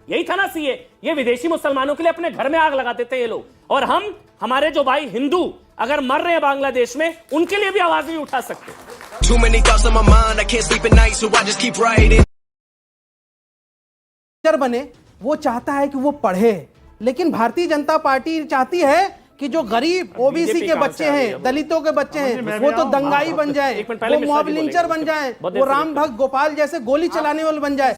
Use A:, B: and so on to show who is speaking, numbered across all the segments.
A: यही था ना सीए। ये विदेशी मुसलमानों के लिए अपने घर में आग लगा देते ये लोग, और हम हमारे जो भाई हिंदू अगर मर रहे हैं बांग्लादेश में, उनके लिए भी आवाज नहीं उठा सकते।
B: Too many thoughts on my mind, I can't sleep at night, so I just keep writing.
C: बने वो चाहता है कि वो पढ़े, लेकिन भारतीय जनता पार्टी चाहती है कि जो गरीब ओबीसी के बच्चे हैं, दलितों के बच्चे हैं, वो तो दंगाई बन जाए, वो मॉब लिंचर बन जाए, वो राम भक्त गोपाल जैसे गोली चलाने वाले बन जाए।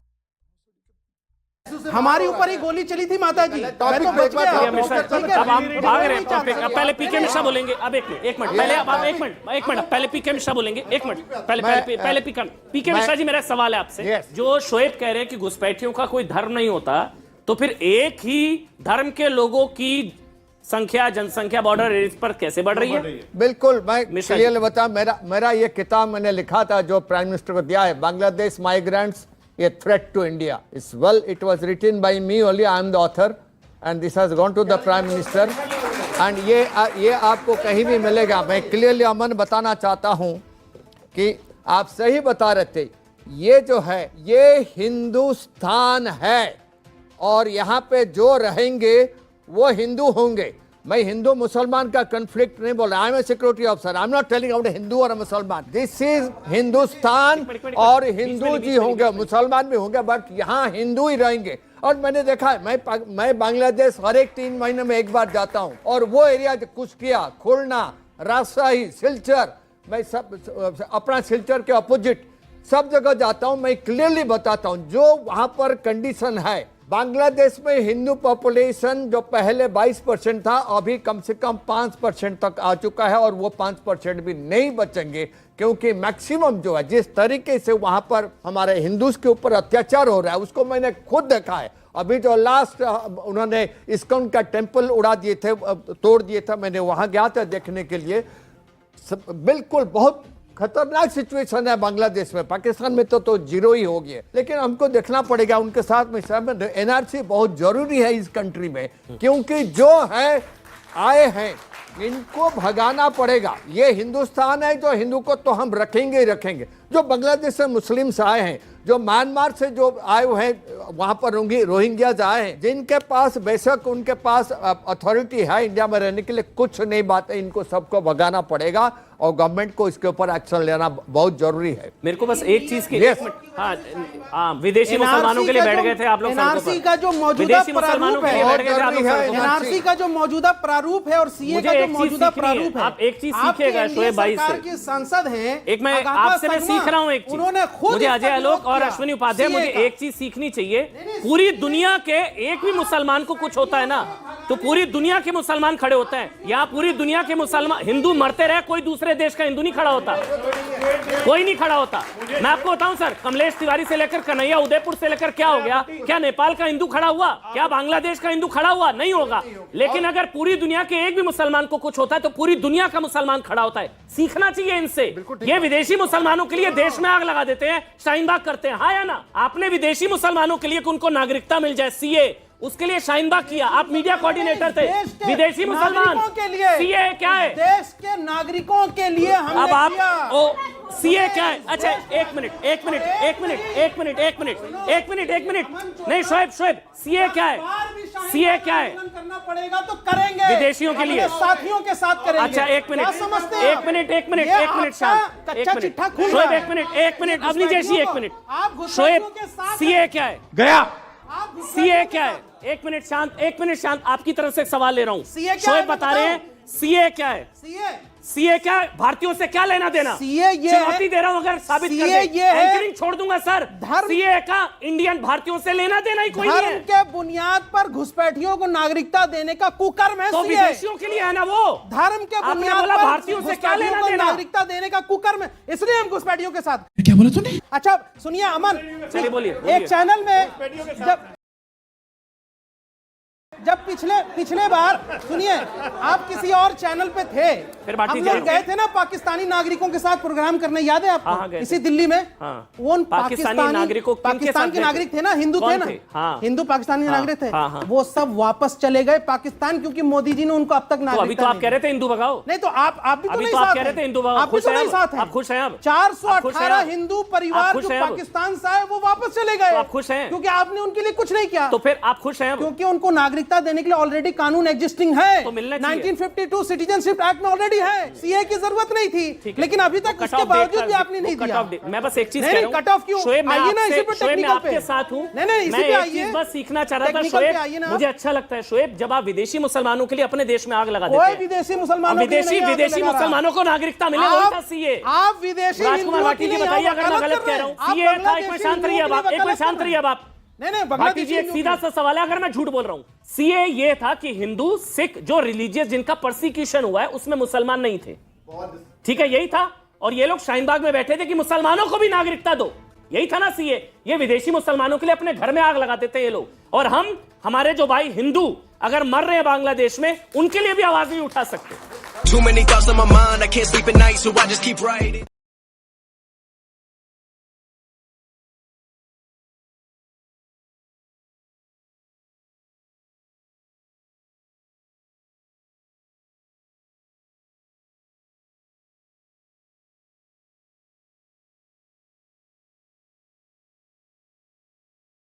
C: हमारी ऊपर ही गोली चली थी माता जी, मैं तो बच गया।
A: अब हम भाग रहे हैं। पहले पीके मिश्रा बोलेंगे, अब एक मिनट पहले, अब आप एक मिनट पहले पीके मिश्रा बोलेंगे, एक मिनट पहले पीके मिश्रा जी, मेरा सवाल है आपसे। जो शोएब कह रहे हैं कि घुसपैठियों का कोई धर्म नहीं होता, तो फिर एक ही धर्म के लोगों की संख्या, जनसंख्या बॉर्डर एरिया पर कैसे बढ़ रही है?
D: बिल्कुल, मैं क्लियर बता, मेरा ये किताब मैंने लिखा था जो प्राइम मिनिस्टर को दिया है, Bangladesh migrants a threat to India. It was written by me only. I am the author, and this has gone to the Prime Minister. And ये आपको कहीं भी मिलेगा। मैं क्लियरली अमन बताना चाहता हूँ कि आप सही बता रहे थे, ये जो है ये हिंदुस्तान है, और यहाँ पे जो रहेंगे वो हिंदू होंगे। मैं हिंदू मुसलमान का कन्फ्लिक्ट नहीं बोल रहा। I am a security officer, I am not telling about Hindu और मुसलमान। दिस इज हिंदुस्तान, और हिंदू जी होंगे, मुसलमान भी होंगे, बट यहाँ हिंदू ही रहेंगे। और मैंने देखा है, मैं बांग्लादेश हर एक 3 महीने में एक बार जाता हूँ, और वो एरिया कुश्तिया, खुलना, राजशाही, सिलचर, मैं सब अपना सिलचर के अपोजिट सब जगह जाता हूँ। मैं क्लियरली बताता हूँ जो वहाँ पर कंडीशन है। बांग्लादेश में हिंदू पॉपुलेशन जो पहले 22% था, अभी कम से कम 5% तक आ चुका है, और वो 5% भी नहीं बचेंगे, क्योंकि मैक्सिमम जो है जिस तरीके से वहां पर हमारे हिंदूज के ऊपर अत्याचार हो रहा है, उसको मैंने खुद देखा है। अभी जो लास्ट उन्होंने इस्कॉन का टेम्पल उड़ा दिए थे, तोड़ दिए थे, मैंने वहां गया था देखने के लिए। बिल्कुल बहुत खतरनाक सिचुएशन है बांग्लादेश में। पाकिस्तान में तो जीरो ही हो गया, लेकिन हमको देखना पड़ेगा उनके साथ में। एनआरसी बहुत जरूरी है इस कंट्री में, क्योंकि जो है आए हैं इनको भगाना पड़ेगा। ये हिंदुस्तान है, जो हिंदू को तो हम रखेंगे ही रखेंगे। जो बांग्लादेश से मुस्लिम्स आए हैं, जो म्यांमार से जो आए हुए हैं, वहां पर रोहिंग्याज आए हैं, जिनके पास बेशक उनके पास अथॉरिटी है इंडिया में रहने के लिए, कुछ नहीं बात है, इनको सबको भगाना पड़ेगा, और गवर्नमेंट को इसके ऊपर एक्शन लेना बहुत जरूरी है।
A: मेरे को बस एक चीज की हाँ, विदेशी मुसलमानों के लिए बैठ गए थे आप लोग।
C: एनआरसी का जो मौजूदा प्रारूप है, एनआरसी का जो मौजूदा प्रारूप है और सीए का जो मौजूदा प्रारूप है,
A: आप एक चीज सीखिएगा शोएब भाई से।
C: के सांसद हैं,
A: एक मैं आपसे मैं सीख रहा हूँ एक चीज,
C: उन्होंने खुद
A: मुझे अजय आलोक और अश्विनी उपाध्याय, मुझे एक चीज सीखनी चाहिए। पूरी दुनिया के एक भी मुसलमान को कुछ होता है ना, तो पूरी दुनिया के मुसलमान खड़े होते हैं। यहाँ पूरी दुनिया के मुसलमान हिंदू मरते रहे, कोई दूसरे देश का हिंदू नहीं खड़ा होता, कोई नहीं खड़ा होता। मैं आपको बताऊं सर, कमलेश तिवारी से लेकर कन्हैया उदयपुर से लेकर क्या हो गया? क्या नेपाल का हिंदू खड़ा हुआ? क्या बांग्लादेश का हिंदू खड़ा हुआ? नहीं होगा। लेकिन अगर पूरी दुनिया के एक भी मुसलमान को कुछ होता है, तो पूरी दुनिया का मुसलमान खड़ा होता है। सीखना चाहिए इनसे। ये विदेशी मुसलमानों के लिए देश में आग लगा देते हैं, शाहीनबाग करते हैं, हाँ या ना? आपने विदेशी मुसलमानों के लिए उनको नागरिकता मिल जाए, सीए, उसके लिए शाहीनबाग किया। आप मीडिया कोऑर्डिनेटर थे। विदेशी मुसलमान
C: के लिए
A: सीए क्या है?
C: देश के नागरिकों के लिए हमने
A: अब आप
C: किया।
A: सीए क्या है? अच्छा एक मिनट नहीं शोएब, सीए क्या है? सीए क्या है?
C: करना पड़ेगा तो करेंगे,
A: विदेशियों के लिए,
C: साथियों के साथ करेंगे।
A: अच्छा एक मिनट शांत, शोएब एक मिनट अवनी जैसी, एक मिनट शोएब, सीए क्या है?
D: गया
A: सीए क्या है? एक मिनट शांत, आपकी तरफ से एक सवाल ले रहा हूं। शोएब बता रहे हैं सीए क्या है? सीए क्या है? भारतीयों से क्या लेना देना?
C: सीए ये
A: चुनौती दे रहा हूं, अगर साबित कर दे, एंकरिंग छोड़ दूंगा सर। सीए का इंडियन भारतीयों से लेना देना ही कोई नहीं है।
C: धर्म के बुनियाद पर घुसपैठियों को नागरिकता देने का कुकर्म है।
A: तो विदेशियों के लिए है ना वो।
C: धर्म के बुनियाद पर
A: भारतीयों से क्या लेना देना?
C: नागरिकता देने का कुकर्म है, इसलिए हम घुसपैठियों के साथ।
D: क्या बोला तूने?
C: अच्छा सुनिए अमन,
A: चलिए बोलिए।
C: एक चैनल में जब जब पिछले बार सुनिए, आप किसी और चैनल पे थे,
A: फिर भाटी
C: हम
A: जी
C: लोग गए थे ना पाकिस्तानी नागरिकों के साथ प्रोग्राम करने, याद है आपको?
A: हाँ,
C: इसी दिल्ली में।
A: हाँ।
C: वो
A: पाकिस्तानी नागरिकों
C: पाकिस्तान के नागरिक थे ना, हिंदू थे ना,
A: हाँ।
C: हिंदू पाकिस्तानी नागरिक थे,
A: हाँ।
C: वो सब वापस चले गए पाकिस्तान, क्योंकि मोदी जी ने उनको अब तक
A: तो अभी तो आप कह रहे थे हिंदू भगाओ।
C: नहीं तो आप भी तो
A: अभी
C: नहीं
A: तो आप
C: साथ
A: कह रहे थे हिंदू भगाओ।
C: आप भी तो नहीं साथ हैं।
A: आप खुश हैं अब?
C: 418 हिंदू परिवार जो पाकिस्तान से आए वो वापस चले गए।
A: आप खुश हैं?
C: क्योंकि आपने उनके लिए कुछ नहीं किया।
A: तो फिर आप खुश हैं अब?
C: क्योंकि उनको नागरिकता देने के लिए ऑलरेडी कानून एग्जिस्टिंग है,
A: तो मिलना चाहिए।
C: 1952 सिटीजनशिप एक्ट में ऑलरेडी है, सीए की जरूरत नहीं थी, लेकिन अभी तक उसके बावजूद भी आपने नहीं दिया।
A: मैं बस एक चीज कह रहा हूं,
C: कट ऑफ क्यों? आइए ना इसी पे टेक्निकल पे।
A: आपके साथ हूं।
C: नहीं इसी पे आइए,
A: बस सीखना चाह रहा था शोएब, मुझे अच्छा लगता है शोएब जब आप विदेशी मुसलमानों के लिए अपने देश में आग लगा देते हैं।
C: कोई विदेशी मुसलमानों
A: विदेशी मुसलमानों को नागरिकता मिले, वही था सीए।
C: आप विदेशी
A: राजकुमार भाटी जी बताइए अगर मैं गलत कह रहा हूं। सीए था, एक मिनट शांत रहिए अब आप, एक मिनट शांत रहिए अब आप।
C: नहीं
A: भाटी जी एक सीधा सा सवाल है, अगर मैं झूठ बोल रहा हूं। सीए ये था कि हिंदू सिख जो रिलीजियस जिनका परसिक्यूशन हुआ है उसमें मुसलमान नहीं थे, ठीक है, यही था। और ये लोग शाहीनबाग में बैठे थे कि मुसलमानों को भी नागरिकता दो, यही था ना सीए। ये विदेशी मुसलमानों के लिए अपने घर में आग लगाते थे ये लोग, और हम हमारे जो भाई हिंदू अगर मर रहे हैं बांग्लादेश में, उनके लिए भी आवाज नहीं उठा सकते।
B: Too many thoughts on my mind, I can't sleep at night, so I just keep writing.